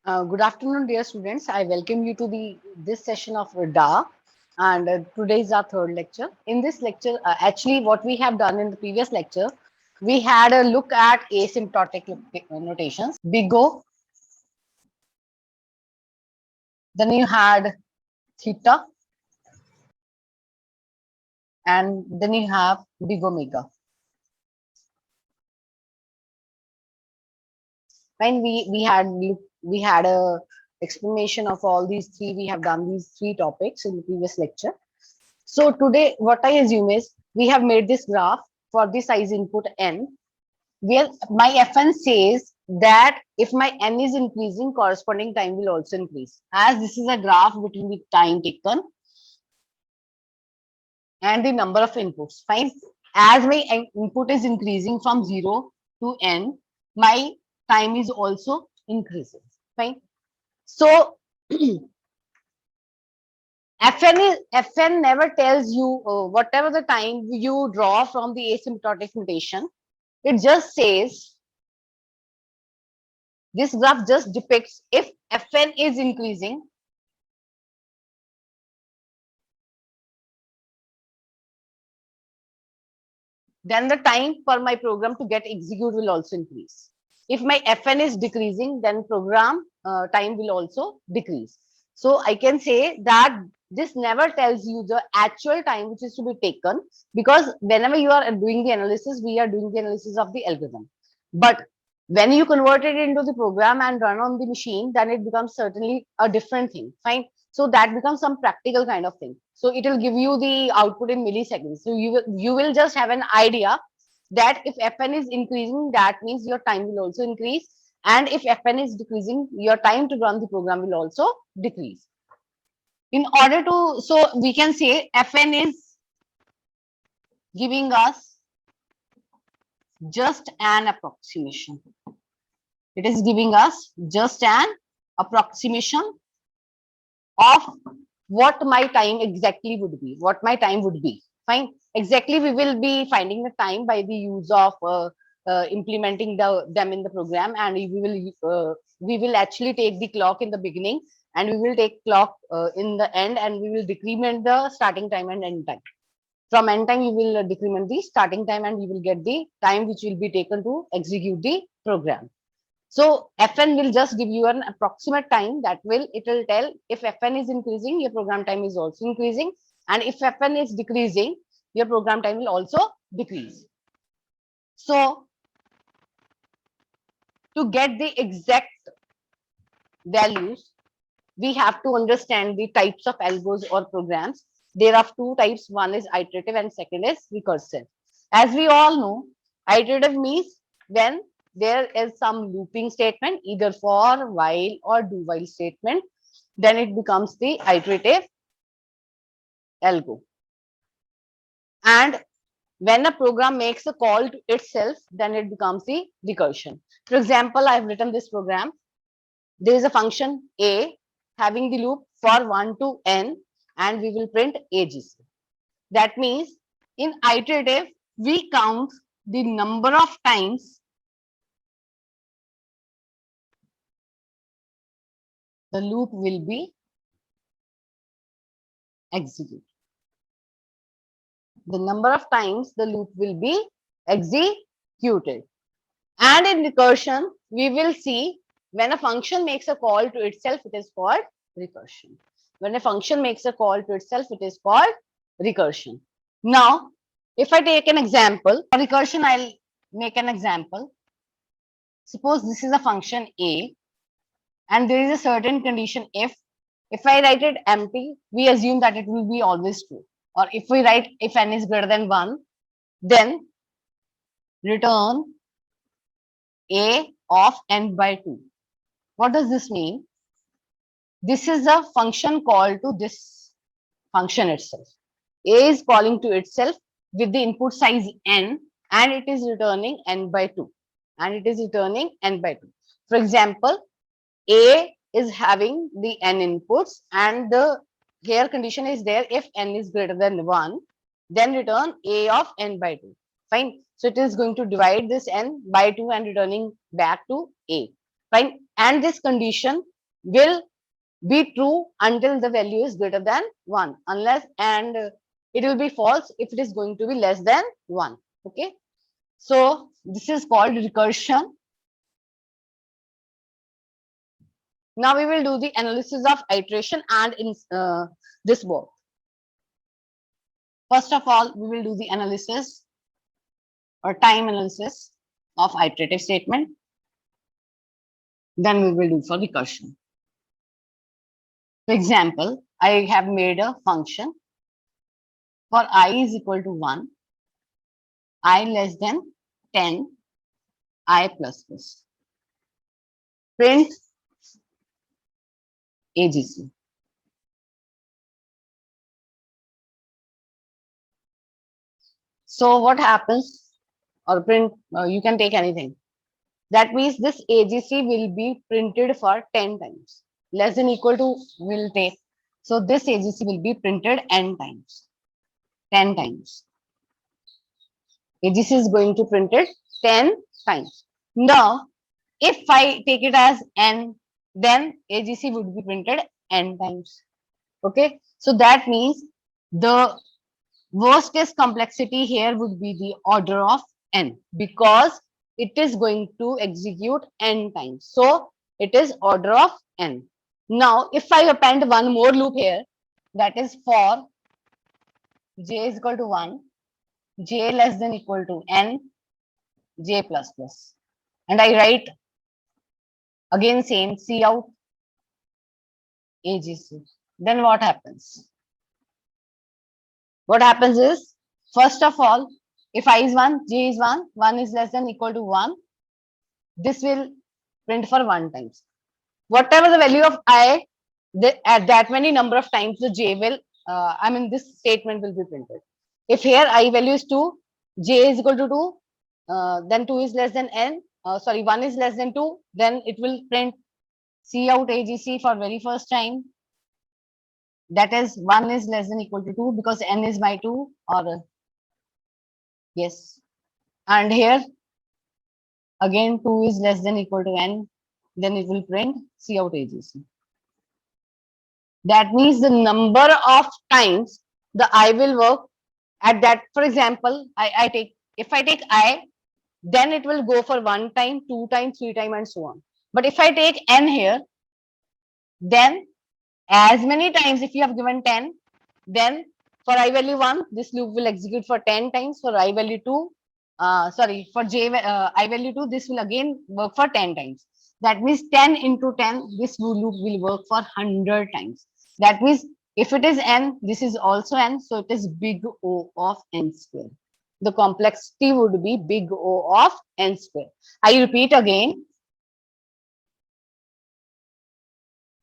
Good afternoon, dear students. I welcome you to this session of Daa, and today is our third lecture. In this lecture, actually, what we have done in the previous lecture, we had a look at asymptotic notations, big O, then you had theta, and then you have big omega. When we had a explanation of all these three. We have done these three topics in the previous lecture. So today, what I assume is we have made this graph for the size input n, where my Fn says that if my n is increasing, corresponding time will also increase. As this is a graph between the time taken and the number of inputs. Fine. As my input is increasing from 0 to n, my time is also increasing. Fine. So Fn never tells you whatever the time you draw from the asymptotic notation. It just says this graph just depicts if Fn is increasing, then the time for my program to get execute will also increase. If my Fn is decreasing, then program time will also decrease. So I can say that this never tells you the actual time which is to be taken, because whenever you are doing the analysis, we are doing the analysis of the algorithm. But when you convert it into the program and run on the machine, then it becomes certainly a different thing. Fine. So that becomes some practical kind of thing. So it will give you the output in milliseconds. So you will just have an idea that if Fn is increasing, that means your time will also increase. And if Fn is decreasing, your time to run the program will also decrease. In order to, so we can say Fn is giving us just an approximation. It is giving us just an approximation of what my time exactly would be, what my time would be. Fine. Exactly, we will be finding the time by the use of implementing them in the program, and we will actually take the clock in the beginning, and we will take clock in the end, and we will decrement the starting time and end time. From end time, you will decrement the starting time, and you will get the time which will be taken to execute the program. So Fn will just give you an approximate time that it will tell if Fn is increasing, your program time is also increasing. And if Fn is decreasing, your program time will also decrease. So to get the exact values, we have to understand the types of algos or programs. There are two types. One is iterative and second is recursive. As we all know, iterative means when there is some looping statement, either for, while, or do while statement, then it becomes the iterative algo. And when a program makes a call to itself, then it becomes the recursion. For example, I've written this program. There is a function a having the loop for 1 to n, and we will print agc. That means in iterative, we count the number of times the loop will be executed. The number of times the loop will be executed. And in recursion, we will see when a function makes a call to itself, it is called recursion. When a function makes a call to itself, it is called recursion. Now, if I take an example, for recursion, I'll make an example. Suppose this is a function a, and there is a certain condition if I write it empty, we assume that it will be always true. Or if we write if n is greater than 1, then return a of n by 2. What does this mean? This is a function call to this function itself. A is calling to itself with the input size n, and it is returning n by 2. And it is returning n by 2. For example, A is having the n inputs, and the here condition is there if n is greater than 1, then return a of n by 2. Fine. So it is going to divide this n by 2 and returning back to a. Fine. And this condition will be true until the value is greater than 1, unless, and it will be false if it is going to be less than 1. Okay, so this is called recursion. Now we will do the analysis of iteration and in this work. First of all, we will do the analysis or time analysis of iterative statement. Then we will do for recursion. For example, I have made a function for I is equal to 1, I less than 10, I plus plus. Print AGC. So what happens, or print, you can take anything. That means this AGC will be printed for 10 times. Less than equal to will take. So this AGC will be printed n times. 10 times. AGC is going to print it 10 times. Now, if I take it as n, then AGC would be printed n times. Okay. So that means the worst case complexity here would be the order of n, because it is going to execute n times. So it is order of n. Now, if I append one more loop here, that is for j is equal to 1, j less than equal to n, j plus plus. And I write again same cout AGC. Then what happens? What happens is, first of all, if I is 1, j is 1, 1 is less than equal to 1, this will print for 1 times. Whatever the value of I, at that many number of times the j will, this statement will be printed. If here I value is 2, j is equal to 2, then 2 is less than n, 1 is less than 2, then it will print cout AGC for very first time. That is 1 is less than equal to 2 because n is by 2, or yes. And here again 2 is less than equal to n, then it will print cout AGC. That means the number of times the I will work at that. For example, I take, if I take I, then it will go for 1 time, 2 times, 3 times, and so on. But if I take n here, then as many times, if you have given 10, then for I value 1, this loop will execute for 10 times. For I value 2, for I value 2, this will again work for 10 times. That means 10 into 10, this loop will work for 100 times. That means if it is n, this is also n, so it is big O of n square. The complexity would be big O of n square. I repeat again.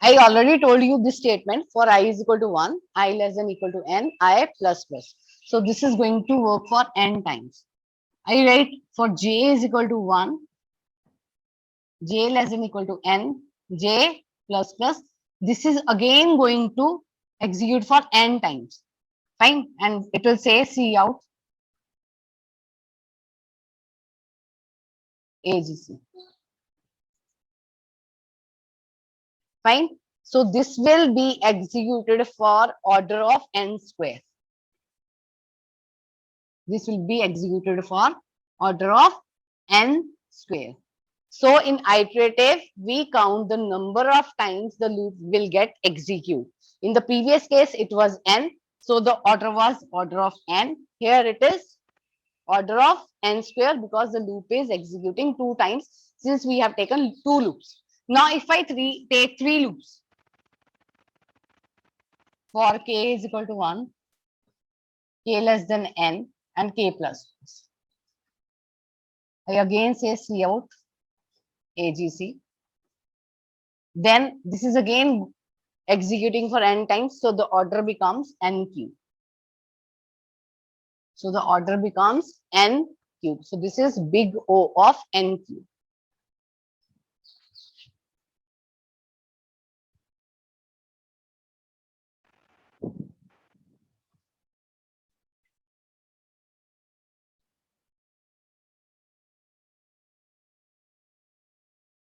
I already told you this statement for I is equal to 1, I less than equal to n, I plus plus. So this is going to work for n times. I write for j is equal to 1, j less than equal to n, j plus plus. This is again going to execute for n times. Fine. And it will say cout AGC. Fine. So this will be executed for order of n square. This will be executed for order of n square. So in iterative, we count the number of times the loop will get executed. In the previous case, it was n. So the order was order of n. Here it is order of n square because the loop is executing 2 times since we have taken 2 loops. Now if I take 3 loops for k is equal to 1, k less than n, and k plus. I again say cout AGC. Then this is again executing for n times, so the order becomes n cube. So the order becomes n cube. So this is big O of n cube.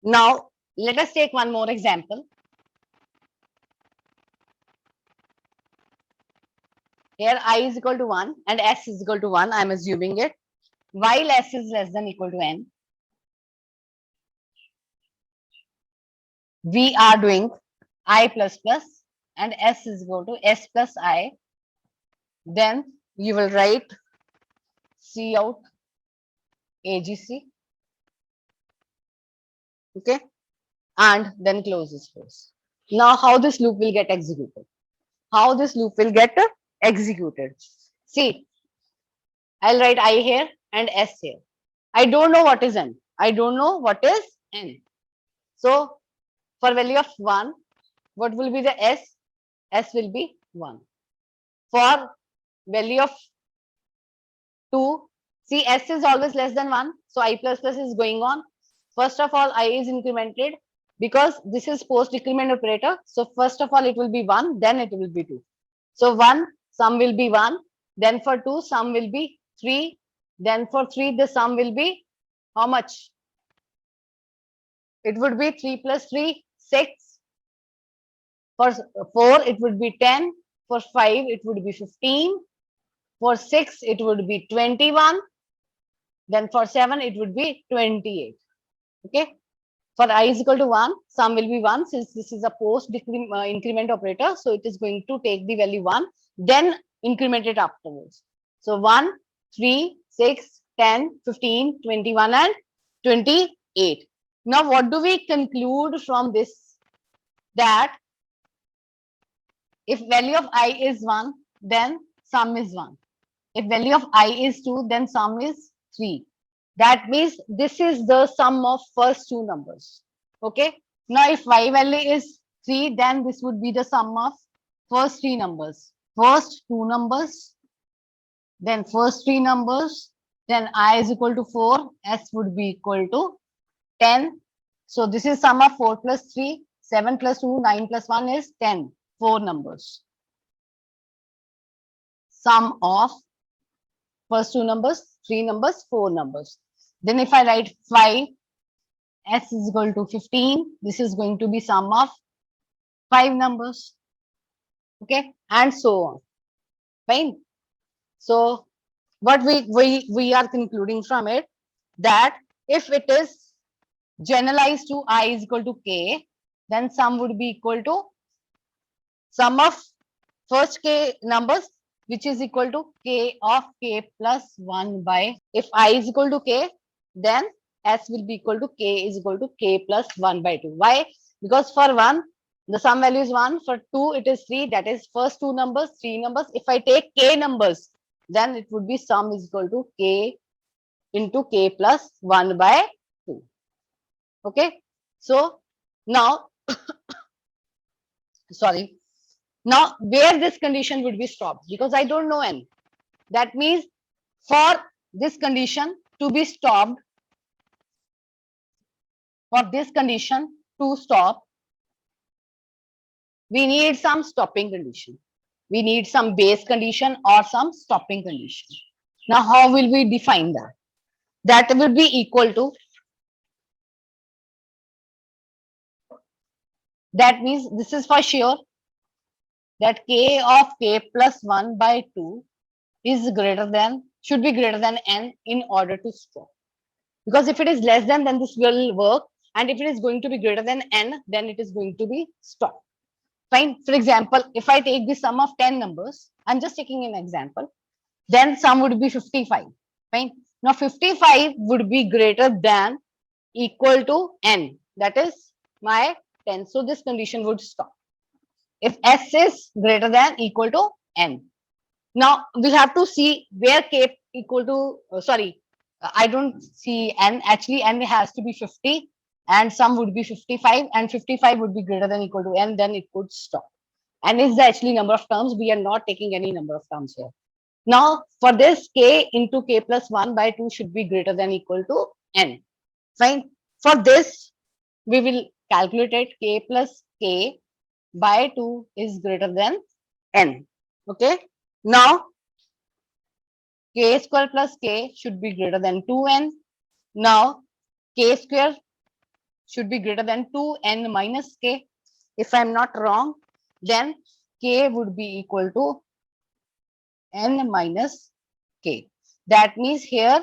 Now let us take one more example. Here I is equal to 1 and s is equal to 1. I am assuming it. While s is less than equal to n, we are doing I plus plus and s is equal to s plus I. Then you will write C out AGC. Okay. And then close this close. Now how this loop will get executed? How this loop will get executed? See, I'll write I here and S here. I don't know what is N. I don't know what is N. So for value of 1, what will be the S? S will be 1. For value of 2, see S is always less than 1. So I plus plus is going on. First of all, I is incremented because this is post decrement operator. So first of all, it will be 1, then it will be 2. So 1, sum will be 1. Then for 2, sum will be 3. Then for 3, the sum will be how much? It would be 3 plus 3, 6. For 4, it would be 10. For 5, it would be 15. For 6, it would be 21. Then for 7, it would be 28. Okay. For I is equal to 1, sum will be 1 since this is a post increment operator. So it is going to take the value 1, then increment it afterwards. So 1, 3, 6, 10, 15, 21 and 28. Now what do we conclude from this? That if value of I is 1, then sum is 1. If value of I is 2, then sum is 3. That means this is the sum of first two numbers. Okay. Now if y value is 3, then this would be the sum of first three numbers. First two numbers, then first three numbers, then I is equal to 4, S would be equal to 10. So this is sum of 4 plus 3, 7 plus 2, 9 plus 1 is 10. 4 numbers. Sum of first two numbers, 3 numbers, 4 numbers. Then if I write 5, S is equal to 15. This is going to be sum of 5 numbers. Okay, and so on. Fine. So what we are concluding from it, that if it is generalized to I is equal to K, then sum would be equal to sum of first K numbers, which is equal to K of K plus 1 by, if I is equal to K, then S will be equal to K is equal to K plus 1 by 2. Why? Because for 1, the sum value is 1. For 2, it is 3. That is first two numbers, 3 numbers. If I take K numbers, then it would be sum is equal to K into K plus 1 by 2. Okay. So now, sorry. Now, where this condition would be stopped? Because I don't know N. That means for this condition to be stopped, for this condition to stop, we need some stopping condition. We need some base condition or some stopping condition. Now, how will we define that? That will be equal to, that means this is for sure, that K of K plus 1 by 2 is greater than, should be greater than N in order to stop. Because if it is less than, then this will work. And if it is going to be greater than N, then it is going to be stopped. Fine. For example, if I take the sum of 10 numbers, I'm just taking an example, then sum would be 55. Fine. Now 55 would be greater than equal to N. That is my 10. So this condition would stop. If S is greater than equal to N. Now we'll have to see where K equal to, I don't see N. Actually, N has to be 50 and sum would be 55 and 55 would be greater than equal to N, then it could stop. N is the actually number of terms. We are not taking any number of terms here. Now for this, K into K plus 1 by 2 should be greater than equal to N. Fine. For this, we will calculate it. K plus K by 2 is greater than N. Okay. Now, K square plus K should be greater than 2N. Now, K square should be greater than 2N minus K. If I'm not wrong, then K would be equal to n minus k. That means here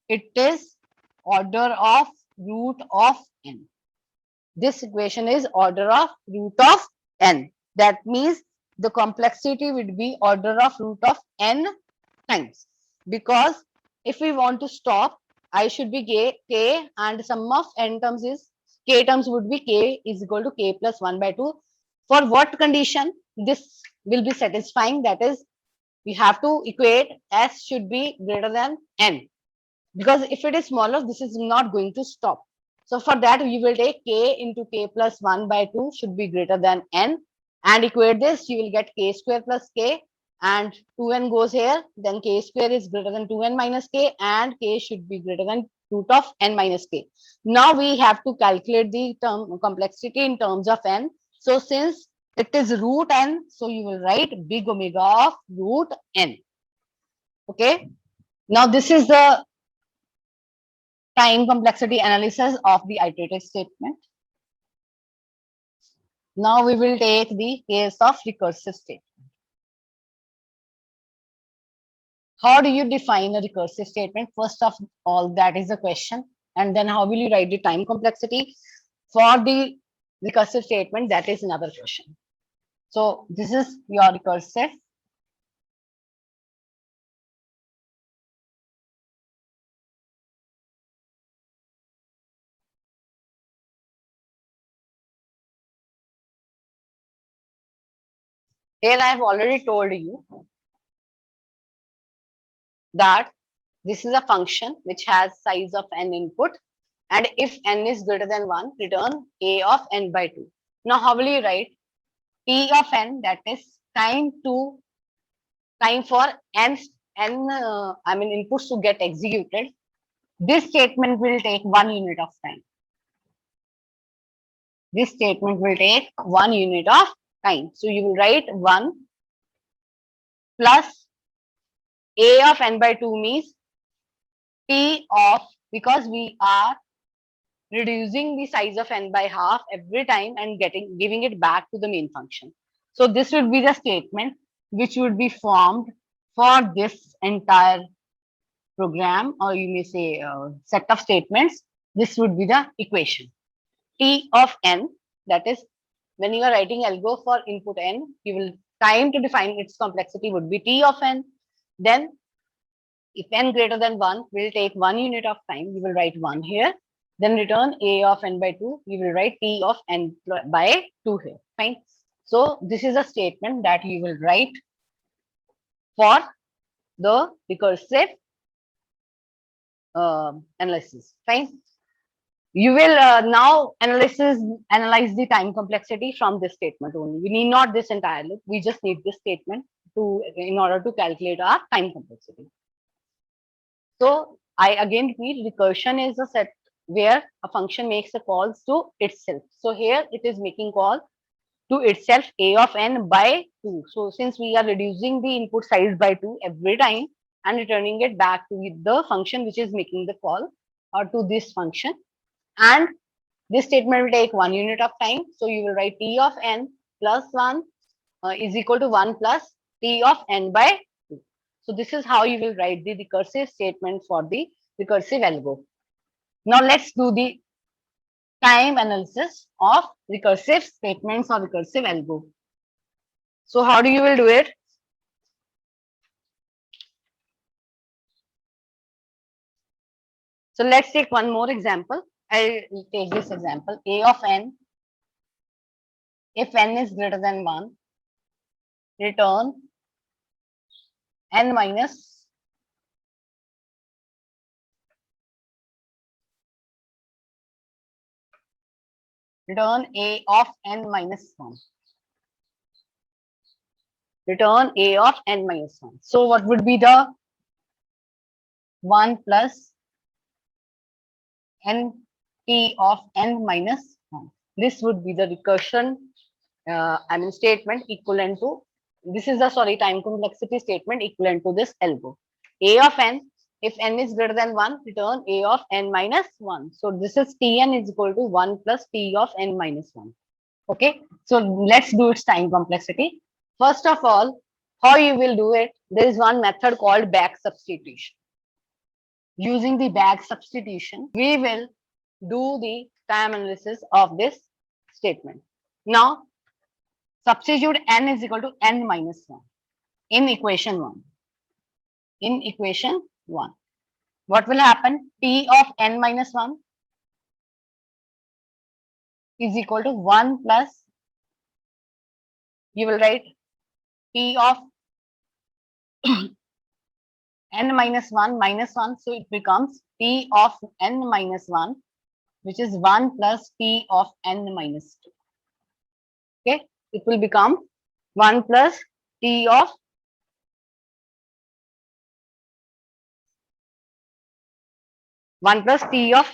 it is order of root of n. This equation is order of root of n. That means the complexity would be order of root of n times. Because if we want to stop, I should be k and sum of n terms is k terms would be k is equal to k plus 1 by 2. For what condition this will be satisfying? That is, we have to equate s should be greater than n. Because if it is smaller, this is not going to stop. So for that, we will take k into k plus 1 by 2 should be greater than n, and equate this. You will get k square plus k, and 2n goes here. Then k square is greater than 2n minus k, and k should be greater than root of n minus k. Now we have to calculate the term complexity in terms of n. So since it is root n, so you will write big omega of root n. Okay. Now this is the time complexity analysis of the iterative statement. Now we will take the case of recursive statement. How do you define a recursive statement? First of all, that is the question. And then how will you write the time complexity for the recursive statement? That is another question. So this is your recursive. Here I have already told you that this is a function which has size of n input, and if n is greater than 1, return a of n by 2. Now how will you write t of n, that is time for n inputs to get executed? This statement will take 1 unit of time. This statement will take 1 unit of time. So you will write 1 plus a of n by 2 means t of, because we are reducing the size of n by half every time and giving it back to the main function. So this would be the statement which would be formed for this entire program, or you may say set of statements. This would be the equation. T of n, that is, when you are writing algo for input n, you will time to define its complexity would be t of n. Then if n greater than 1, will take 1 unit of time. You will write 1 here. Then return a of n by 2. You will write t of n by 2 here. Fine. So this is a statement that you will write for the recursive analysis. Fine. You will now analyze the time complexity from this statement only. We need not this entire loop. We just need this statement in order to calculate our time complexity. So I again repeat, recursion is a set where a function makes a calls to itself. So here it is making call to itself a of n by 2. So since we are reducing the input size by 2 every time and returning it back to the function which is making the call, or to this function, and this statement will take 1 unit of time. So you will write t of n plus 1 is equal to 1 plus t of n by 2. So this is how you will write the recursive statement for the recursive algo. Now let's do the time analysis of recursive statements or recursive algo. So how do you will do it? So let's take one more example. I'll take this example. A of n, if n is greater than 1, return n minus return a of n minus 1. Return a of n minus 1. So what would be the 1 plus n t of n minus 1? This would be the recursion statement equivalent to, this is the time complexity statement equivalent to this algo. A of n, if n is greater than 1, return a of n minus 1. So this is tn is equal to 1 plus t of n minus 1. Okay, so let's do its time complexity. First of all, How you will do it? There is one method called back substitution. Using the back substitution, we will do the time analysis of this statement. Now, substitute n is equal to n minus 1 in equation 1. In equation 1, what will happen? T of n minus 1 is equal to 1 plus, you will write T of n minus 1, so it becomes T of n minus 1, which is 1 plus T of n minus 2. Okay, it will become 1 plus T of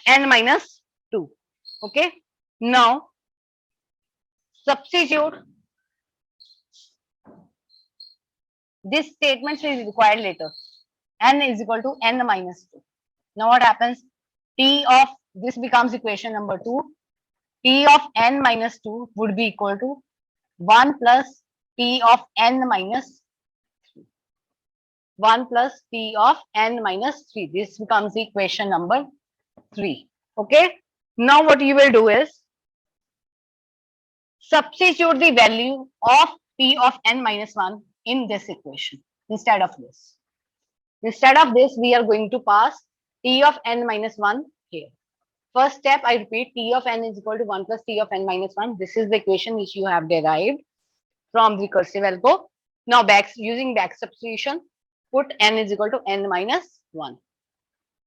n minus 2. Okay, now substitute this statement is required later. N is equal to n minus 2. Now what happens? T of this becomes equation number 2. T of n minus 2 would be equal to 1 plus T of n minus 3. 1 plus T of n minus 3. This becomes equation number 3. Okay. Now what you will do is substitute the value of T of n minus 1 in this equation instead of this. Instead of this, we are going to pass T of n minus 1 here. First step, I repeat, T of n is equal to 1 plus T of n minus 1. This is the equation which you have derived from recursive algo. Now, using back substitution, put n is equal to n minus 1.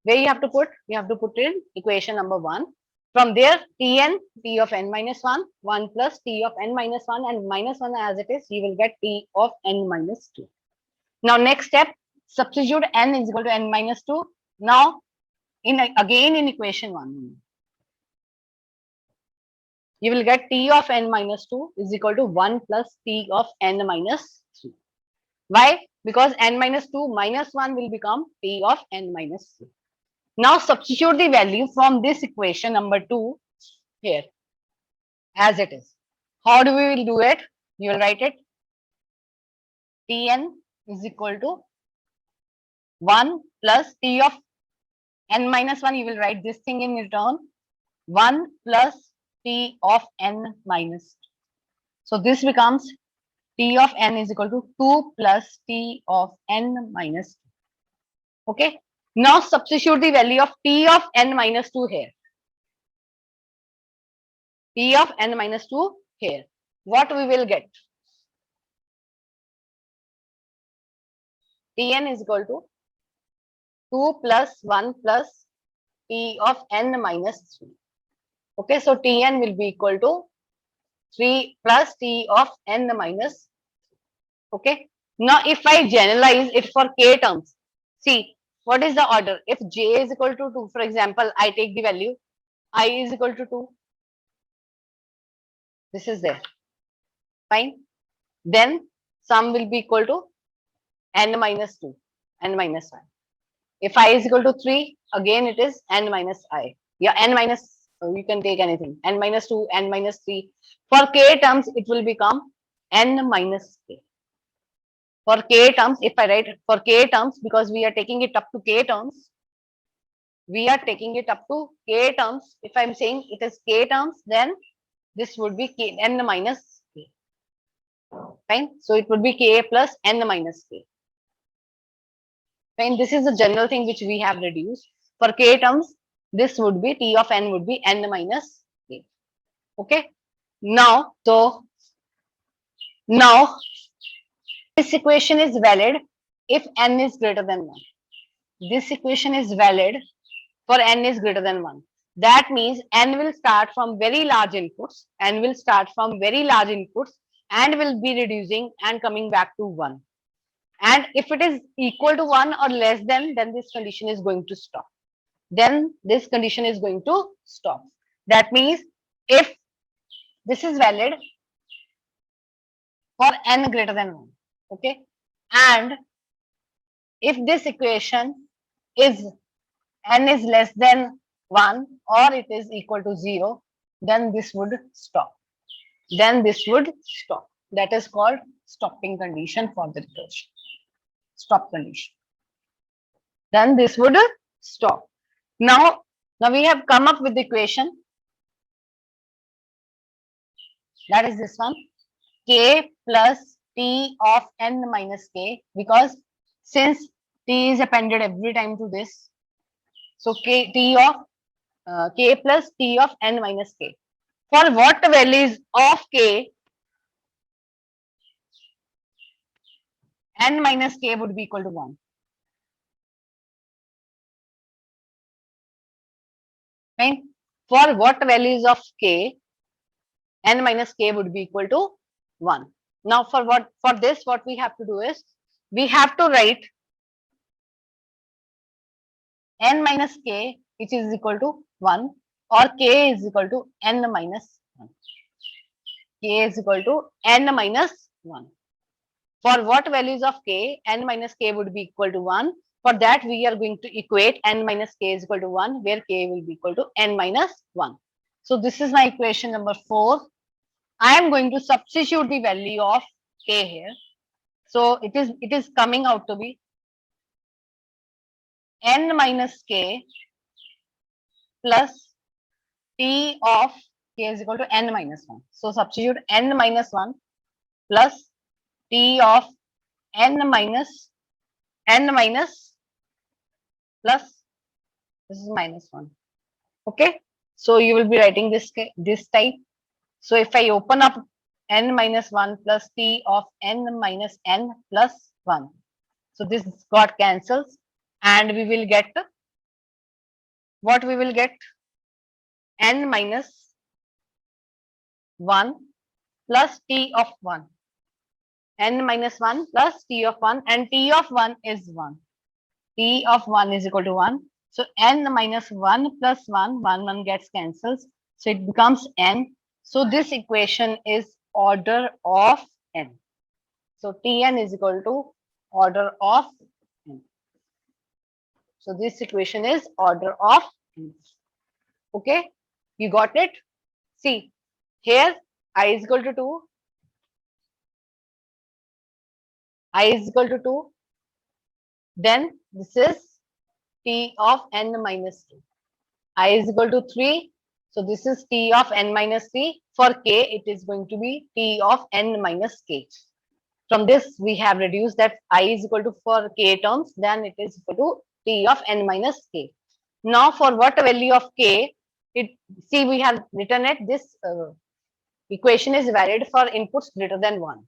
Where you have to put? You have to put in equation number 1. From there, Tn, T of n minus 1, 1 plus T of n minus 1 and minus 1 as it is, you will get T of n minus 2. Now, next step, substitute n is equal to n minus 2. Now, again in equation 1, you will get T of n minus 2 is equal to 1 plus T of n minus 3. Why? Because n minus 2 minus 1 will become T of n minus 3. Now substitute the value from this equation number 2 here as it is. How do we will do it? You will write it. Tn is equal to 1 plus T of n minus 1. You will write this thing in return. 1 plus T of n minus 2. So this becomes T of n is equal to 2 plus T of n minus 2. Okay. Now substitute the value of T of n minus 2 here. T of n minus 2 here. What we will get? Tn is equal to 2 plus 1 plus T of n minus 3. Okay, so Tn will be equal to 3 plus T of n minus 3. Okay. Now if I generalize it for k terms, see, what is the order? If j is equal to 2, for example, I take the value I is equal to 2. This is there. Fine. Then sum will be equal to n minus 2, n minus 1. If I is equal to 3, again it is n minus I. Yeah, n minus, you can take anything. N minus 2, n minus 3. For k terms, it will become n minus k. For k terms, if I write for k terms, because we are taking it up to k terms, if I'm saying it is k terms, then this would be k, n minus k. Fine. So it would be k plus n minus k. Fine. This is the general thing which we have reduced. For k terms, this would be T of n would be n minus k. Okay. Now this equation is valid if n is greater than 1. This equation is valid for n is greater than 1. That means n will start from very large inputs. N will start from very large inputs and will be reducing and coming back to 1. And if it is equal to 1 or less than, then this condition is going to stop. That means if this is valid for n greater than 1. Okay. And if this equation is n is less than 1 or it is equal to 0, then this would stop. That is called stopping condition for the recursion. Stop condition. Then this would stop. Now we have come up with the equation. That is this one. K plus T of n minus K, because since T is appended every time to this, so T of K plus T of n minus K. For what values of K, n minus K would be equal to 1. Right? For what values of K, n minus K would be equal to 1. Now for this, what we have to do is, we have to write n minus K, which is equal to 1, or K is equal to n minus 1. K is equal to n minus 1. For what values of K, n minus K would be equal to 1. For that, we are going to equate n minus K is equal to 1, where K will be equal to n minus 1. So this is my equation number 4. I am going to substitute the value of K here. So it is coming out to be n minus K plus T of K is equal to n minus 1. So substitute n minus 1 plus T of n minus plus this is minus 1. Okay. So you will be writing this type. So if I open up n minus 1 plus T of n minus n plus 1. So this got cancels, and we will get what we will get, n minus 1 plus T of 1. N minus 1 plus T of 1, and T of 1 is 1. T of 1 is equal to 1. So n minus 1 plus 1, 1 gets cancels. So it becomes n. So this equation is order of n. So Tn is equal to order of n. So this equation is order of n. Okay, you got it? See, here I is equal to 2. I is equal to 2. Then this is T of n minus 2. I is equal to 3. So this is T of n minus 3. For K, it is going to be T of n minus K. From this, we have reduced that I is equal to, for K terms, then it is equal to T of n minus K. Now for what value of K, see, we have written it, this equation is valid for inputs greater than 1.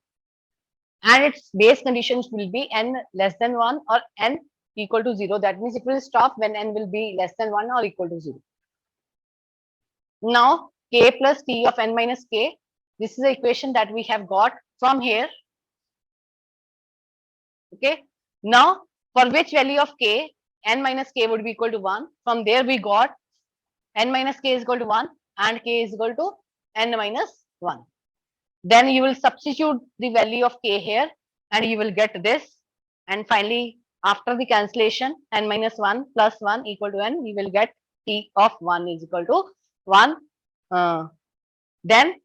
And its base conditions will be n less than 1 or n equal to 0. That means it will stop when n will be less than 1 or equal to 0. Now K plus T of n minus K, this is the equation that we have got from here. Okay. Now for which value of K, n minus K would be equal to 1. From there we got n minus K is equal to 1 and K is equal to n minus 1. Then you will substitute the value of K here and you will get this. And finally, after the cancellation, n minus 1 plus 1 equal to n, you will get T of 1 is equal to 1. Then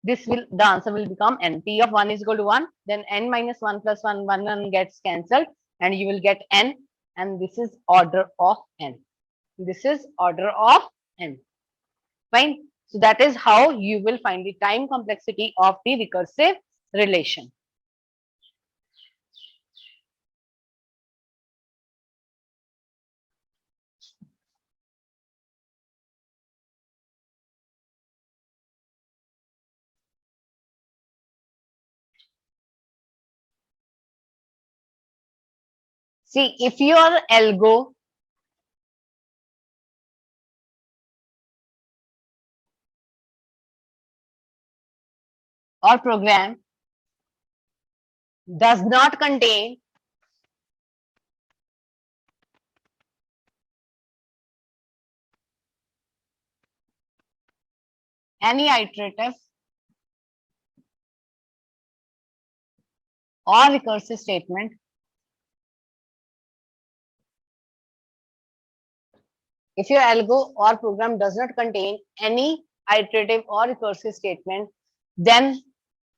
the answer will become n. T of 1 is equal to 1. Then n minus 1 plus 1, 1 gets cancelled and you will get n. And this is order of n. This is order of n. Fine. So that is how you will find the time complexity of the recursive relation. See, if your algo or program does not contain any iterative or recursive statement, if your algo or program does not contain any iterative or recursive statement, then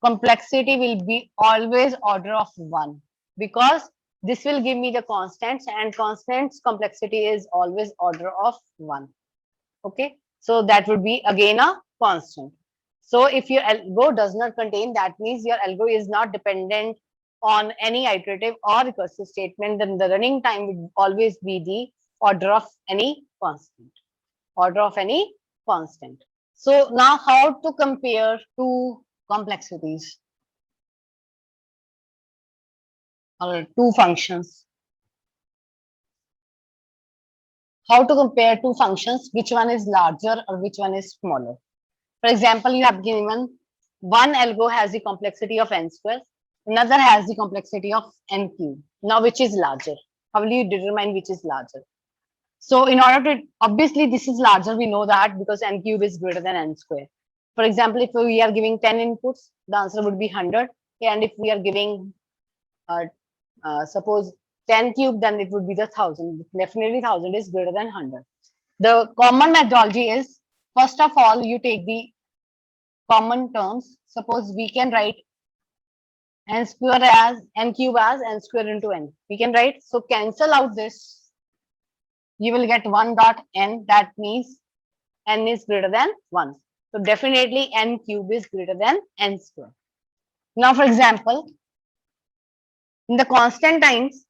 complexity will be always order of 1, because this will give me the constants, and constants complexity is always order of 1. Okay, so that would be again a constant. So if your algo does not contain, that means your algo is not dependent on any iterative or recursive statement, then the running time would always be the order of any constant. Order of any constant. So now how to compare two complexities or two functions? How to compare two functions, which one is larger or which one is smaller? For example, you have given one algo has the complexity of n square, another has the complexity of n cube. Now, which is larger? How will you determine which is larger? So, in order to, obviously, this is larger, we know that because n cube is greater than n square. For example, if we are giving 10 inputs, the answer would be 100. And if we are giving, suppose 10 cube, then it would be the 1000. Definitely 1000 is greater than 100. The common methodology is, first of all, you take the common terms. Suppose we can write n square as n cube as n square into n. We can write, so cancel out this. You will get 1 dot n. That means n is greater than 1. So definitely n cube is greater than n square. Now, for example, in the constant times,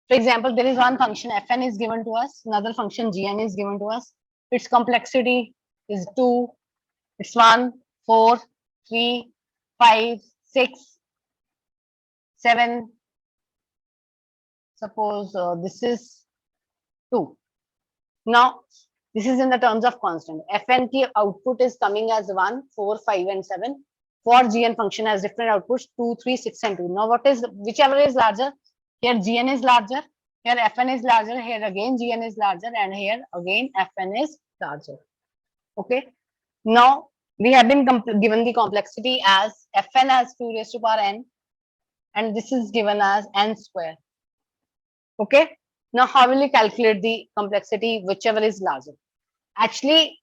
for example, there is one function fn is given to us, another function gn is given to us. Its complexity is 2, it's 1, 4, 3, 5, 6, 7. Suppose this is 2. Now, this is in the terms of constant. Fn ki output is coming as 1, 4, 5, and 7. For gn function has different outputs 2, 3, 6, and 2. Now, what is whichever is larger? Here gn is larger, here fn is larger, here again gn is larger, and here again fn is larger. Okay. Now, we have been given the complexity as fn as 2 raised to power n, and this is given as n square. Okay. Now, how will you calculate the complexity, whichever is larger? Actually,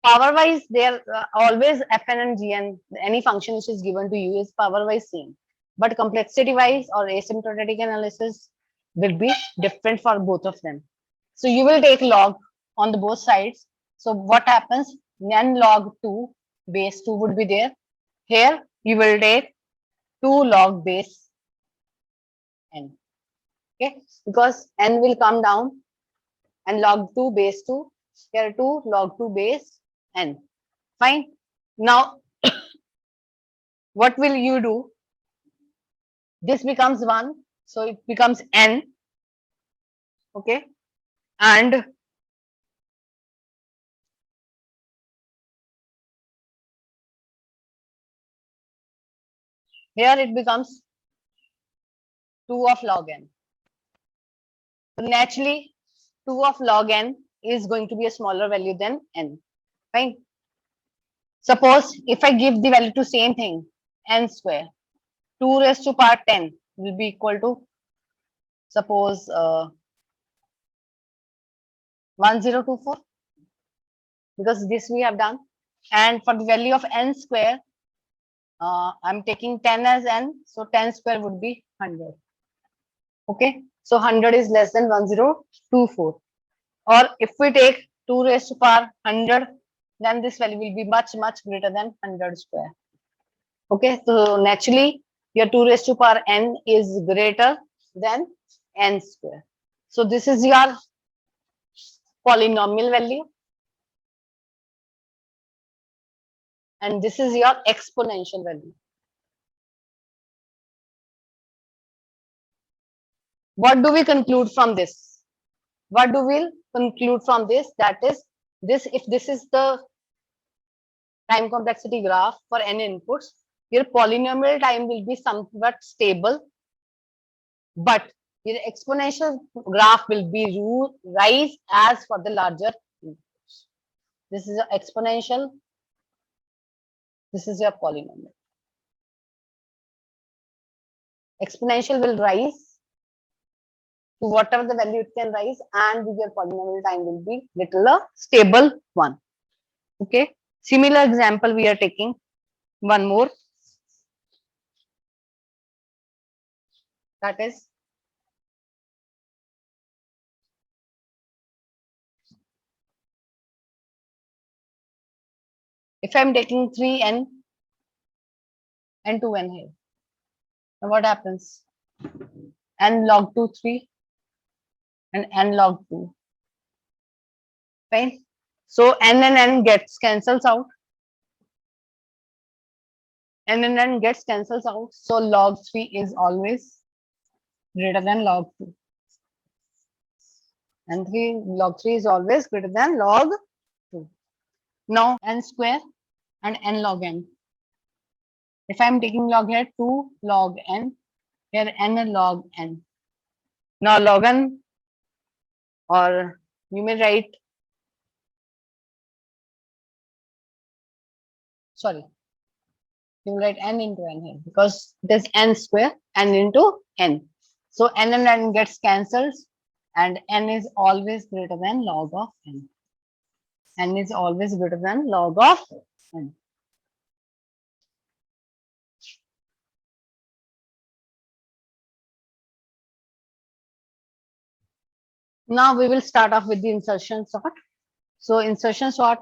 power-wise, they are always fn and gn. Any function which is given to you is power-wise same, but complexity-wise or asymptotic analysis will be different for both of them. So you will take log on the both sides. So what happens? N log 2 base 2 would be there. Here you will take 2 log base n. Okay, because n will come down, and log 2 base 2. Here 2 log 2 base n. Fine. Now, what will you do? This becomes 1, so it becomes n. Okay, and here it becomes 2 of log n. So naturally, 2 of log n is going to be a smaller value than n. Fine. Suppose if I give the value to same thing, n square, 2 raised to power 10 will be equal to, suppose 1024, because this we have done. And for the value of n square, I'm taking 10 as n, so 10 square would be 100. Okay, so 100 is less than 1024. Or if we take 2 raised to power 100, then this value will be much greater than 100 square. Okay, so naturally your 2 raised to power n is greater than n square. So this is your polynomial value, and this is your exponential value. What do we conclude from this? What do we conclude from this? That is, this, if this is the time complexity graph for n inputs, your polynomial time will be somewhat stable, but your exponential graph will be rise as for the larger inputs. This is your exponential, this is your polynomial. Exponential will rise to whatever the value it can rise, and your polynomial time will be little a stable one. Okay. Similar example we are taking one more, that is if I'm taking 3n and 2n here, now what happens? N log 2 3 and n log 2, fine. So n and n gets cancels out, n and n gets cancels out, so log 3 is always greater than log 2, and 3 is always greater than log 2. Now n square and n log n. If I'm taking log here 2 log n, here n log n. Now log n, or you may write, sorry, you will write n into n here because it is n square, n into n. So n and n gets cancelled, and n is always greater than log of n. N is always greater than log of n. Now we will start off with the insertion sort. So insertion sort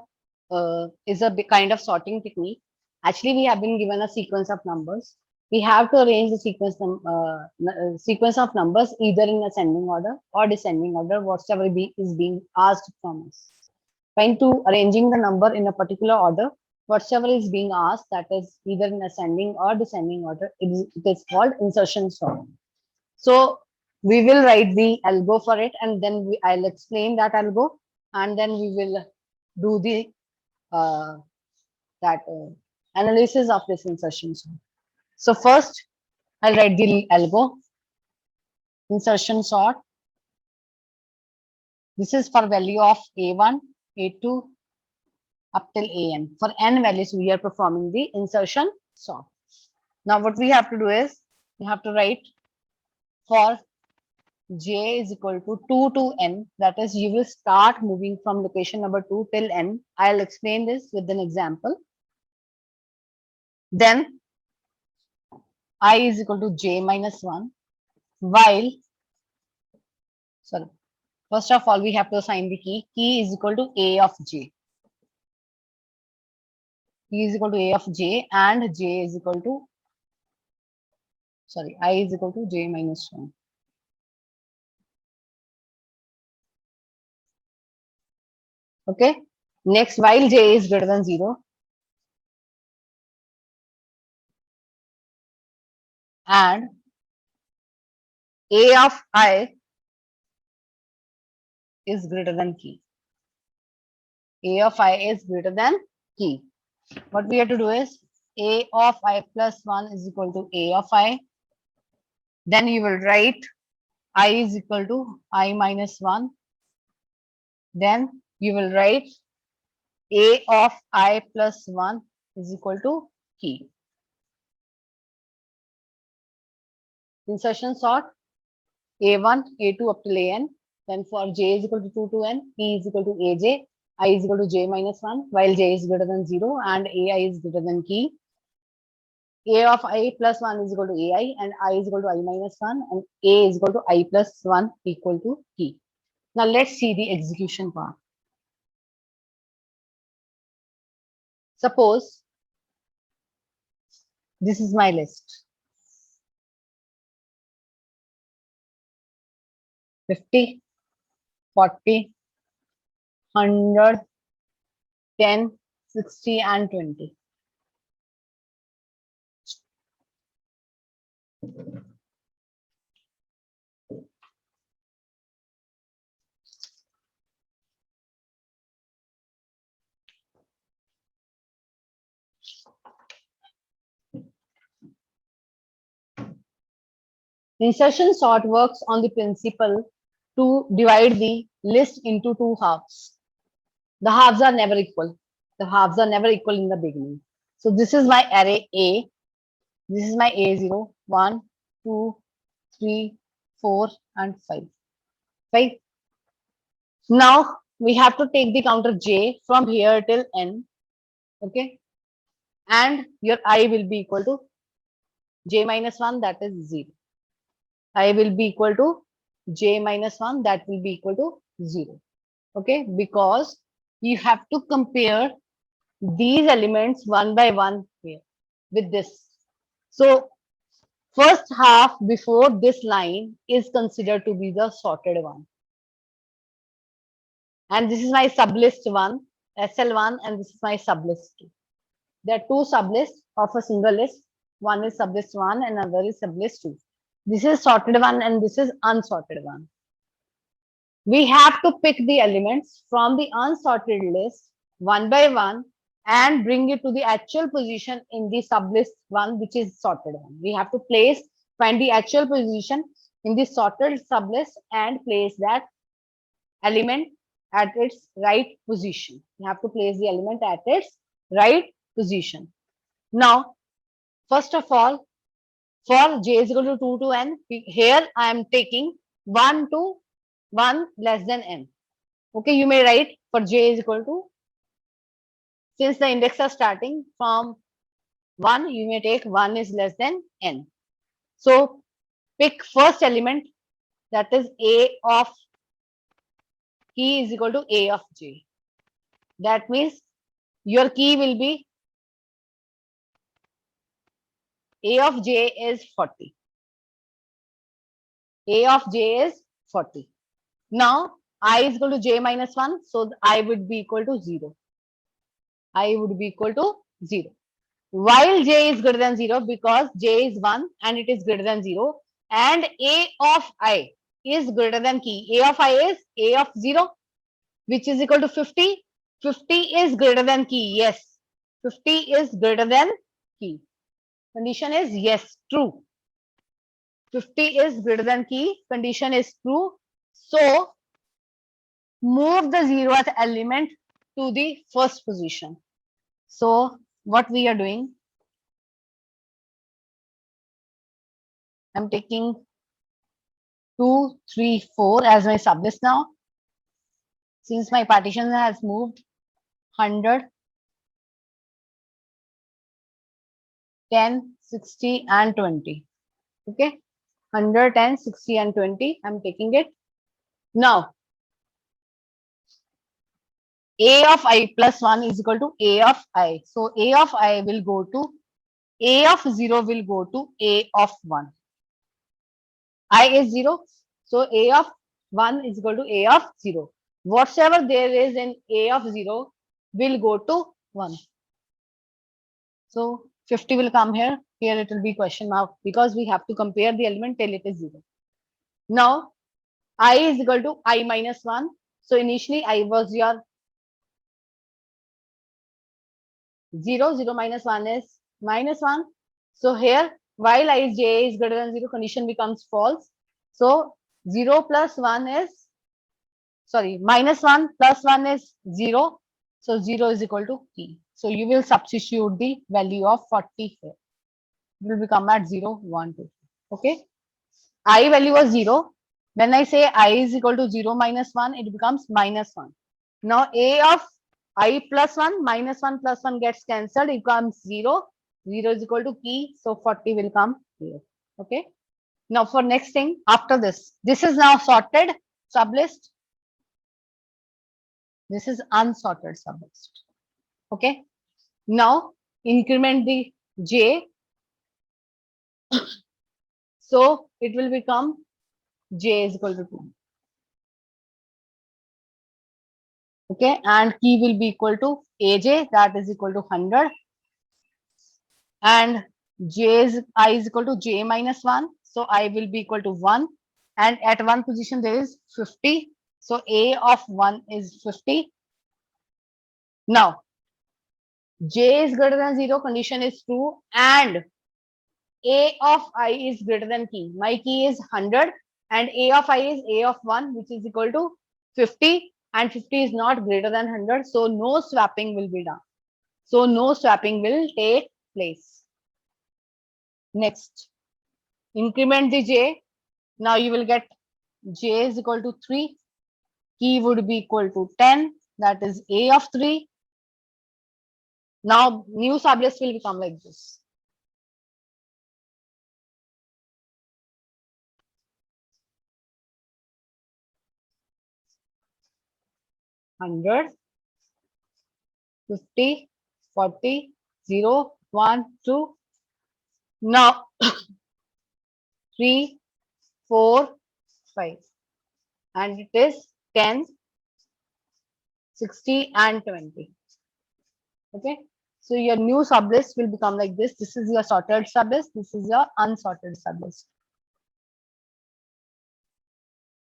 is a kind of sorting technique. Actually, we have been given a sequence of numbers. We have to arrange the sequence of numbers either in ascending order or descending order, whatever is being asked from us. Trying to arranging the number in a particular order, whatever is being asked, that is either in ascending or descending order, it is called insertion sort. So we will write the algo for it, and then I'll explain that algo, and then we will do the that analysis of this insertion sort. So first, I'll write the algo insertion sort. This is for value of a1, a2 up till an. For n values, we are performing the insertion sort. Now, what we have to do is we have to write for j is equal to 2 to n. That is, you will start moving from location number 2 till n. I'll explain this with an example. Then I is equal to j minus 1, while, sorry, first of all, we have to assign the key. Key is equal to a of j. Key is equal to a of j, and j is equal to, sorry, I is equal to j minus 1. Okay. Next, while j is greater than 0, and a of I is greater than key. A of I is greater than key. What we have to do is a of I plus 1 is equal to a of I. Then you will write I is equal to I minus 1. Then you will write a of I plus 1 is equal to key. Insertion sort a1, a2 up till an. Then for j is equal to 2 to n, p is equal to aj, I is equal to j minus 1, while j is greater than 0 and ai is greater than key. A of I plus 1 is equal to ai, and I is equal to I minus 1, and a is equal to I plus 1 equal to key. Now let's see the execution part. Suppose this is my list. 50, 40, 100, 10, 60, and 20. Insertion sort works on the principle to divide the list into two halves. The halves are never equal. The halves are never equal in the beginning. So this is my array A. This is my A0, 1, 2, 3, 4, and 5. 5. Now we have to take the counter J from here till N. Okay, and your I will be equal to j minus 1, that is 0. I will be equal to j minus 1, that will be equal to 0. Okay, because you have to compare these elements one by one here with this. So first half before this line is considered to be the sorted one. And this is my sublist 1, SL1, and this is my sublist 2. There are two sublists of a single list. One is sublist 1 and another is sublist 2. This is sorted one and this is unsorted one. We have to pick the elements from the unsorted list one by one and bring it to the actual position in the sublist one, which is sorted one. We have to find the actual position in the sorted sublist and place that element at its right position. You have to place the element at its right position. Now, first of all, for j is equal to 2 to n, here I am taking 1 to 1 less than n. Okay, you may write for j is equal to, since the index are starting from 1, you may take 1 is less than n. So, pick first element, that is a of key is equal to a of j. That means your key will be a of j is 40. A of j is 40. Now, I is equal to j minus 1, so I would be equal to 0. I would be equal to 0. While j is greater than 0, because j is 1 and it is greater than 0, and a of I is greater than key. A of I is a of 0, which is equal to 50. 50 is greater than key. Yes, 50 is greater than key. Condition is yes, true. 50 is greater than key. Condition is true. So, move the 0th element to the first position. So, what we are doing, I'm taking 2, 3, 4 as my sublist now. Since my partition has moved 100, 10, 60 and 20. Okay, 100, 10, 60 and 20. I'm taking it. Now, a of I plus 1 is equal to a of I. So, a of I will go to a of 0 will go to a of 1. I is 0. So, a of 1 is equal to a of 0. Whatever there is in a of 0 will go to 1. So, 50 will come here. Here it will be question mark because we have to compare the element till it is 0. Now, I is equal to I minus 1. So, initially I was your 0. 0 minus 1 is minus 1. So, here while I is j is greater than 0, condition becomes false. So, 0 plus 1 is, sorry, minus 1 plus 1 is 0. So, 0 is equal to t. So, you will substitute the value of 40 here. It will become at 0, 1, 2. Okay. I value was 0. When I say I is equal to 0 minus 1, it becomes minus 1. Now, a of I plus 1 minus 1 plus 1 gets cancelled. It becomes 0. 0 is equal to key. So, 40 will come here. Okay. Now, for next thing, after this is now sorted sublist. This is unsorted sublist. Okay. Now, increment the j. So, it will become j is equal to 2. Okay. And key will be equal to aj, that is equal to 100. And I is equal to j minus 1. So, I will be equal to 1. And at one position, there is 50. So, a of 1 is 50. Now, j is greater than 0, condition is true, and a of I is greater than key. My key is 100 and a of I is a of 1, which is equal to 50, and 50 is not greater than 100. So, no swapping will be done. So, no swapping will take place. Next, increment the j. Now, you will get j is equal to 3. Key would be equal to 10. That is a of 3. Now new sublist will become like this. Hundred, 50, 40, 0, 1, 2. Now 3, 4, 5. And it is 10, 60 and 20. Okay. So your new sublist will become like this. This is your sorted sublist. This is your unsorted sublist.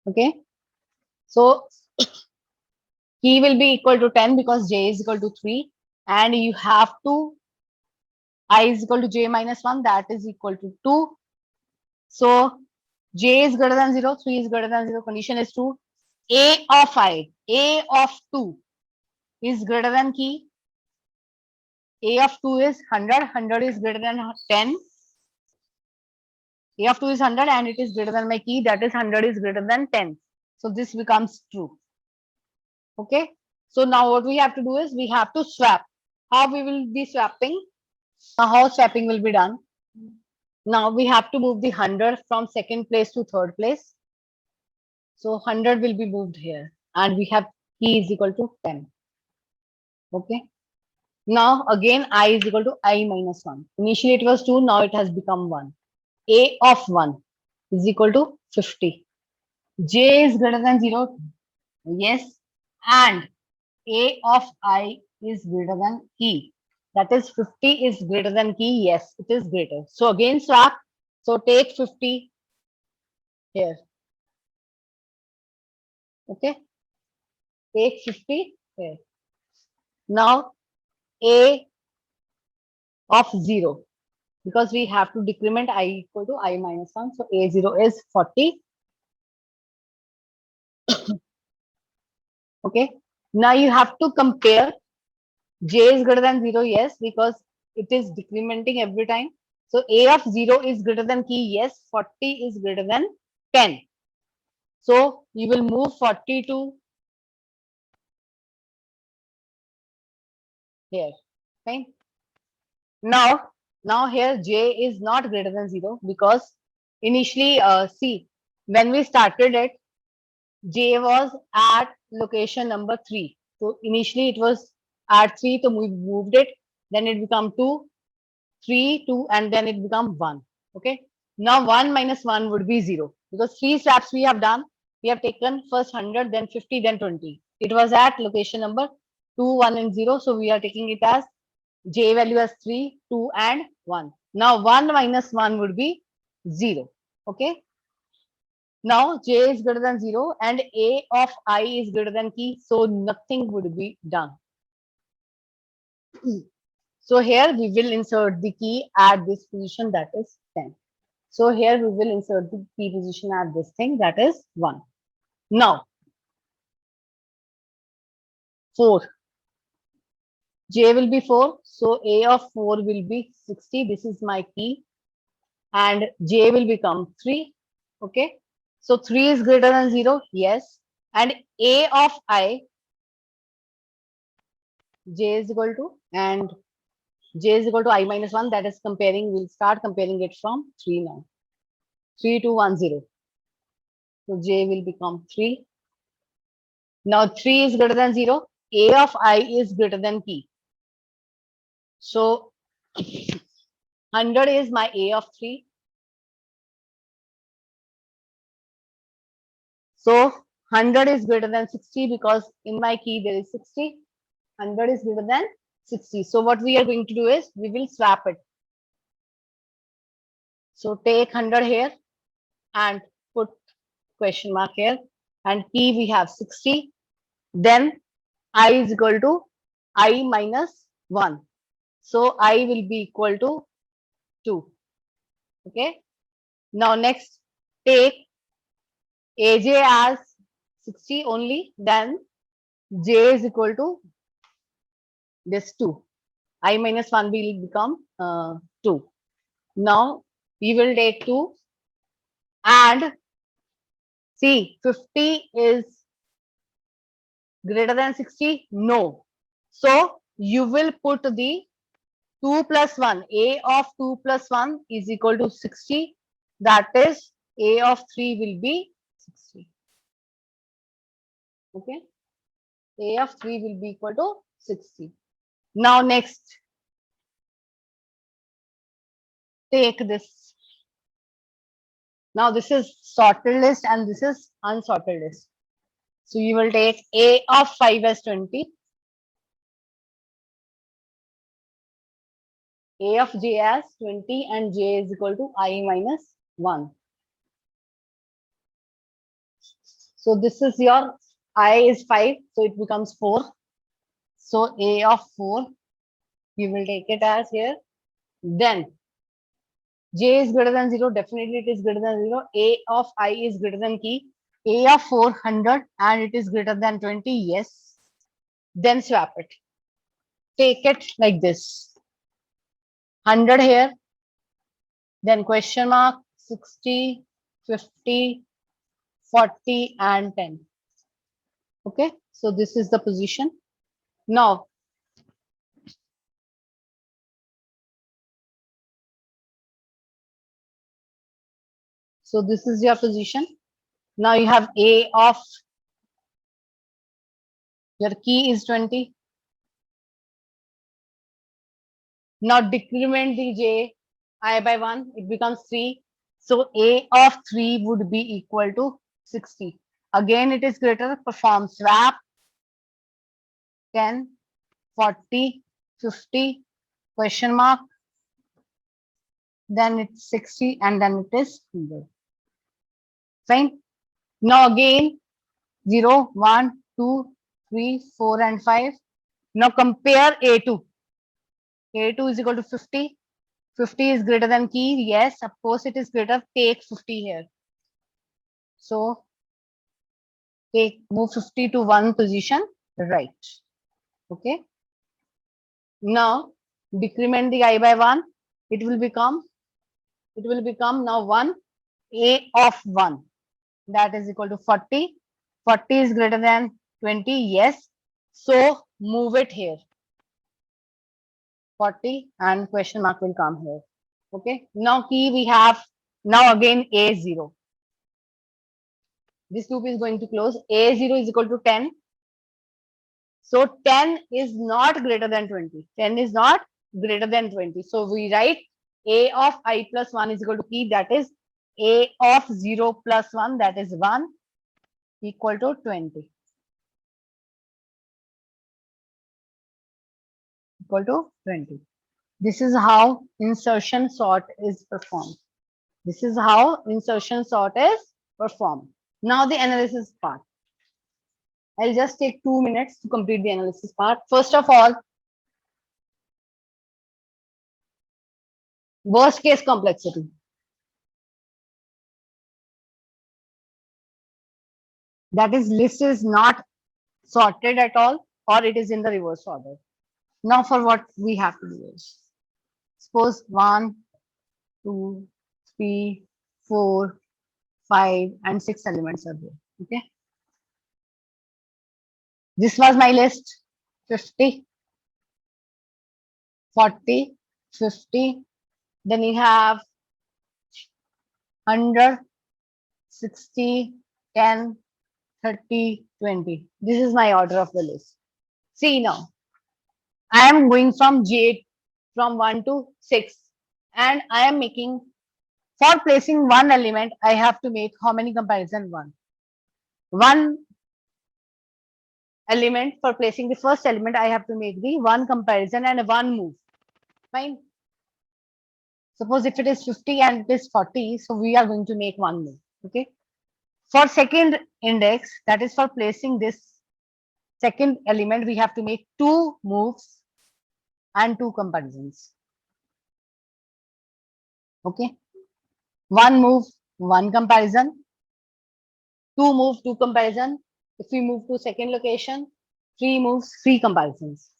Okay. So key will be equal to 10 because j is equal to 3. And you have to I is equal to j minus 1. That is equal to 2. So j is greater than 0. 3 is greater than 0. Condition is true. A of 2 is greater than key. A of 2 is 100. 100 is greater than 10. A of 2 is 100 and it is greater than my key, that is 100 is greater than 10. So this becomes true. Okay. So now what we have to do is we have to swap. How we will be swapping? How swapping will be done? Now we have to move the 100 from second place to third place. So 100 will be moved here and we have key is equal to 10. Okay. Now again I is equal to I minus 1. Initially it was 2, now it has become 1. A of 1 is equal to 50. J is greater than 0. Yes. And A of I is greater than E. That is 50 is greater than key. Yes, it is greater. So again swap. So take 50 here. Okay. Take 50 here. Now A of 0. Because we have to decrement I equal to I minus 1. So A0 is 40. Okay. Now you have to compare. J is greater than 0. Yes, because it is decrementing every time. So A of 0 is greater than key. Yes, 40 is greater than 10. So you will move 40 to here. Fine. Now here J is not greater than 0 because initially, see, when we started it, J was at location number 3. So initially it was at 3, so we moved it. Then it become 2, 3, 2, and then it become 1. Okay. Now 1 minus 1 would be 0 because 3 swaps we have done. We have taken first 100, then 50, then 20. It was at location number 2, 1, and 0. So we are taking it as J value as 3, 2, and 1. Now 1 minus 1 would be 0. Okay. Now J is greater than 0 and A of I is greater than key. So nothing would be done. So here we will insert the key at this position, that is 10. So here we will insert the key position at this thing, that is 1. Now 4. J will be 4. So A of 4 will be 60. This is my key. And J will become 3. Okay. So 3 is greater than 0. Yes. And A of I, J is equal to, and J is equal to I minus 1. That is comparing. We'll start comparing it from 3 now. 3 to 1, 0. So J will become 3. Now 3 is greater than 0. A of I is greater than P. So 100 is my A of 3. So 100 is greater than 60 because in my key there is 60. 100 is greater than 60. So what we are going to do is we will swap it. So take 100 here and put question mark here, and key we have 60. Then I is equal to I minus 1. So I will be equal to 2. Okay. Now next, take AJ as 60 only. Then J is equal to this 2. I minus 1 will become 2. Now we will take 2 and see 50 is greater than 60. No. So you will put the 2 plus 1. A of 2 plus 1 is equal to 60. That is, A of 3 will be 60. Okay. A of 3 will be equal to 60. Now next, take this. Now this is sorted list and this is unsorted list. So you will take A of 5 as 20, A of j as 20, and j is equal to I minus 1. So this is your I is 5, so it becomes 4. So A of 4, you will take it as here. Then j is greater than 0, definitely it is greater than 0. A of I is greater than key. A of 400 and it is greater than 20, yes. Then swap it. Take it like this. 100 here, then question mark, 60, 50, 40 and 10. Okay, so this is the position. Now, so this is your position. Now you have A of, your key is 20. Now decrement the j, I by 1, it becomes 3. So A of 3 would be equal to 60. Again, it is greater, perform swap, 10, 40, 50, question mark, then it's 60, and then it is 100. Fine. Now again, 0, 1, 2, 3, 4, and 5. Now compare A2. A2 is equal to 50. 50 is greater than key. Yes, of course it is greater. Take 50 here. So move 50 to one position right. Okay. Now decrement the I by 1. It will become now 1. A of 1. That is equal to 40. 40 is greater than 20. Yes. So move it here. 40 and question mark will come here. Okay. Now key we have now again A0. This loop is going to close. A0 is equal to 10. So 10 is not greater than 20. 10 is not greater than 20. So we write A of I plus 1 is equal to key, that is A of 0 plus 1, that is 1, equal to 20. Equal to 20. This is how insertion sort is performed. This is how insertion sort is performed. Now the analysis part. I'll just take 2 minutes to complete the analysis part. First of all, worst case complexity. That is, list is not sorted at all, or it is in the reverse order. Now for what we have to do is, suppose 1, 2, 3, 4, 5, and 6 elements are there. Okay. This was my list. 50, 40, 50. Then you have 100, 60, 10, 30, 20. This is my order of the list. See now, I am going from 1 to 6, and I am making, for placing one element, I have to make how many comparison? One element. For placing the first element, I have to make the one comparison and one move. Fine. Suppose if it is 50 and it is 40, so we are going to make one move. Okay. For second index, that is for placing this second element, we have to make two moves and two comparisons. Okay. One move, one comparison. Two move, two comparison. If we move to second location, three moves, three comparisons.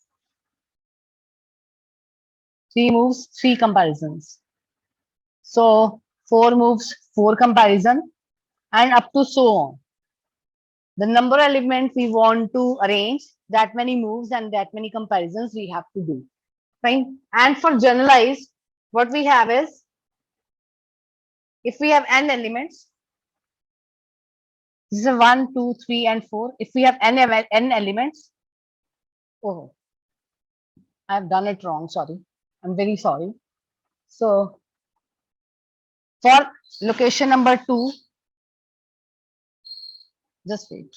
Three moves, three comparisons. So four moves, four comparison, and up to so on. The number element we want to arrange, that many moves and that many comparisons we have to do. Fine. And for generalized, what we have is, if we have n elements, this is a 1, 2, 3, and 4. If we have n elements, oh, I've done it wrong. Sorry. I'm very sorry. So for location number 2, just wait.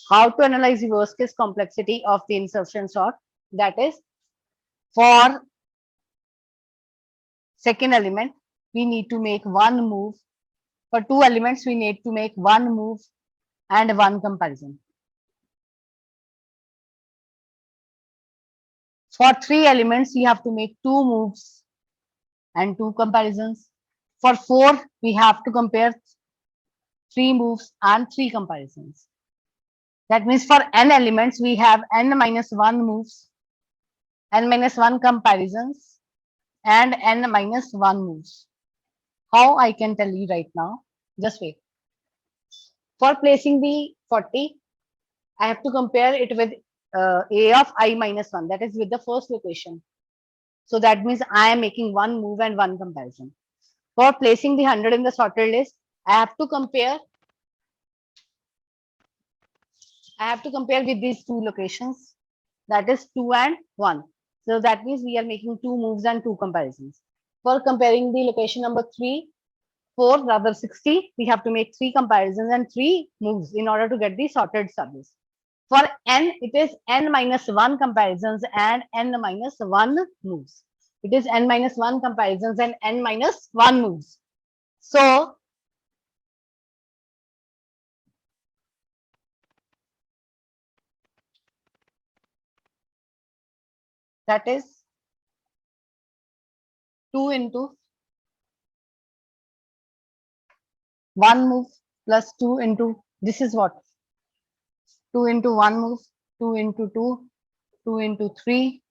How to analyze the worst case complexity of the insertion sort? That is, for second element, we need to make one move. For 2 elements, we need to make one move and one comparison. For 3 elements, we have to make 2 moves and 2 comparisons. For 4, we have to compare 3 moves and 3 comparisons. That means for n elements, we have n minus 1 moves, n minus 1 comparisons, and n minus 1 moves. How I can tell you right now? Just wait. For placing the 40, I have to compare it with a of I minus 1, that is with the first location. So that means I am making one move and one comparison. For placing the 100 in the sorted list, I have to compare with these 2 locations, that is 2 and 1. So that means we are making 2 moves and 2 comparisons. For comparing the location number 3, 4, rather 60, we have to make 3 comparisons and 3 moves in order to get the sorted sublist. For n, it is n minus 1 comparisons and n minus 1 moves. It is n minus 1 comparisons and n minus 1 moves. So that is 2 into 1 move plus 2 into, this is what? 2 into 1 move, 2 into 2, 2 into 3,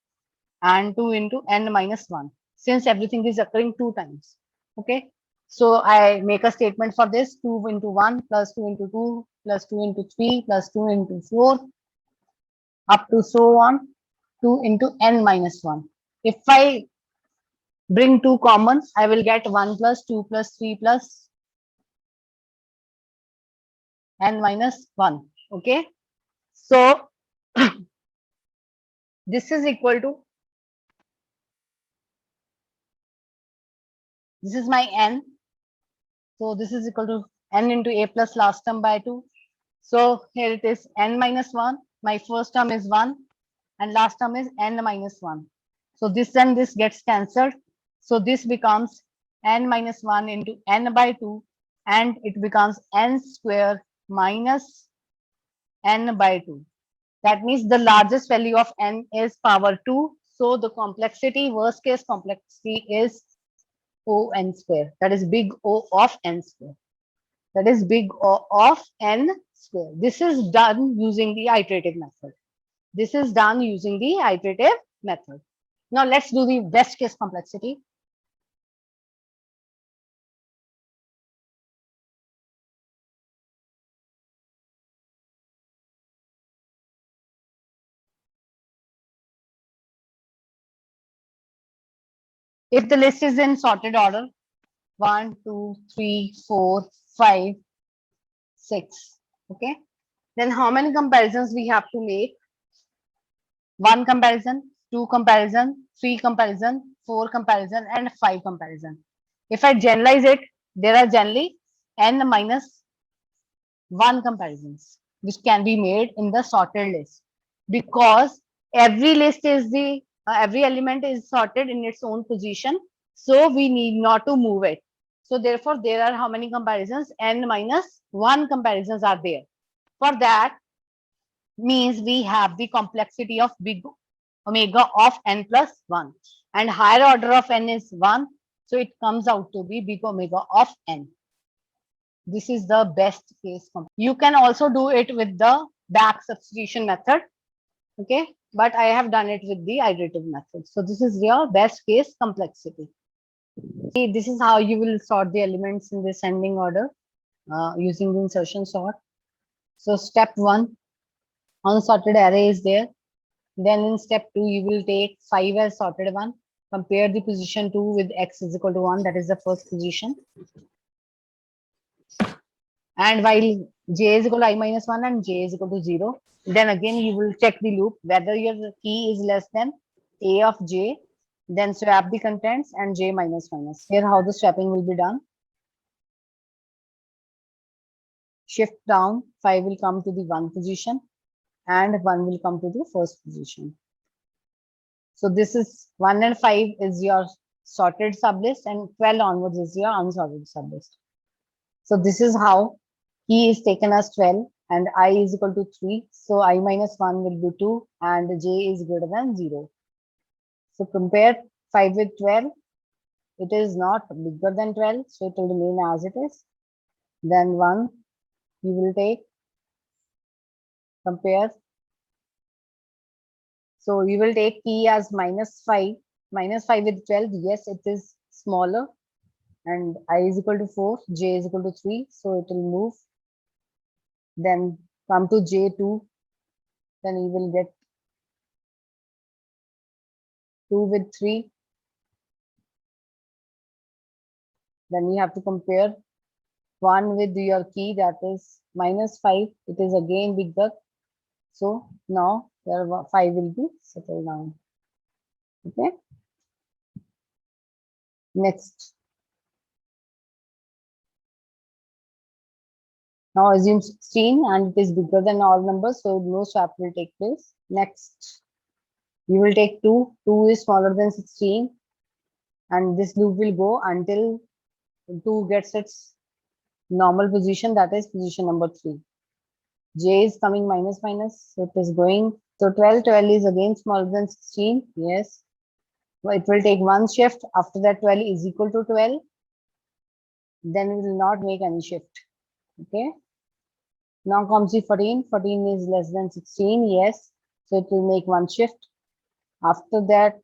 and 2 into n minus 1. Since everything is occurring 2 times. Okay. So I make a statement for this: 2 into 1 plus 2 into 2 plus 2 into 3 plus 2 into 4 up to so on 2 into n minus 1. If I bring 2 common, I will get 1 plus 2 plus 3 plus n minus 1. Okay. So this is equal to, this is my n. So this is equal to n into a plus last term by 2. So here it is n minus 1. My first term is 1 and last term is n minus 1. So this and this gets cancelled. So this becomes n minus 1 into n by 2 and it becomes n square minus n by 2. That means the largest value of n is power 2. So the complexity, worst case complexity, is O n square. That is big O of n square. That is big O of n square. This is done using the iterative method. This is done using the iterative method. Now let's do the best case complexity. If the list is in sorted order, 1, 2, 3, 4, 5, 6, okay, then how many comparisons we have to make? 1 comparison, 2 comparison, 3 comparison, 4 comparison, and 5 comparison. If I generalize it, there are generally n minus 1 comparisons which can be made in the sorted list, because every list is the every element is sorted in its own position, so we need not to move it. So therefore there are how many comparisons? N minus 1 comparisons are there. For that means we have the complexity of big omega of n plus 1. And higher order of n is 1. So it comes out to be big omega of n. This is the best case. You can also do it with the back substitution method. Okay. But I have done it with the iterative method. So this is your best case complexity. See, this is how you will sort the elements in descending order using the insertion sort. So step 1, unsorted array is there. Then in step 2, you will take 5 as sorted one. Compare the position 2 with x is equal to 1. That is the first position. And while j is equal to I minus 1 and j is equal to 0, then again you will check the loop whether your key is less than a of j. Then swap the contents and j minus minus. Here how the swapping will be done. Shift down, 5 will come to the 1 position and 1 will come to the first position. So this is 1 and 5 is your sorted sublist and 12 onwards is your unsorted sublist. So this is how key is taken as 12 and I is equal to 3. So I minus 1 will be 2 and j is greater than 0. So compare 5 with 12. It is not bigger than 12. So it will remain as it is. Then 1 you will take, compare. So you will take key as minus 5 with 12. Yes, it is smaller. And I is equal to 4, j is equal to 3. So it will move. Then come to j2. Then you will get 2 with 3. Then you have to compare 1 with your key, that is minus 5. It is again bigger. So now your 5 will be settled down. Okay. Next. Now assume 16 and it is bigger than all numbers, so no swap will take place. Next, you will take 2. 2 is smaller than 16 and this loop will go until 2 gets its normal position, that is position number 3. J is coming minus minus, so it is going. So 12 is again smaller than 16. Yes. So it will take one shift. After that 12 is equal to 12. Then it will not make any shift. Okay. Now comes the 14. 14 is less than 16. Yes. So it will make one shift. After that,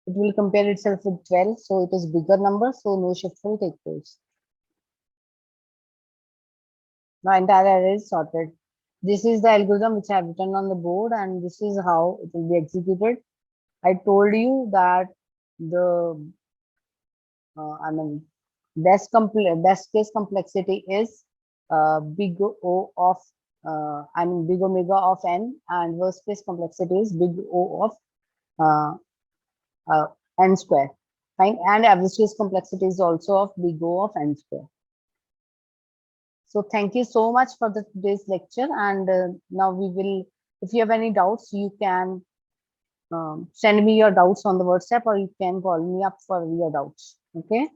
it will compare itself with 12. So it is bigger number. So no shift will take place. Now entire array is sorted. This is the algorithm which I have written on the board and this is how it will be executed. I told you that the best case complexity is big O of big omega of n, and worst case complexity is big O of n square. Fine, and average case complexity is also of big O of n square. So thank you so much for today's lecture, and now we will, if you have any doubts, you can send me your doubts on the WhatsApp or you can call me up for your doubts. Okay.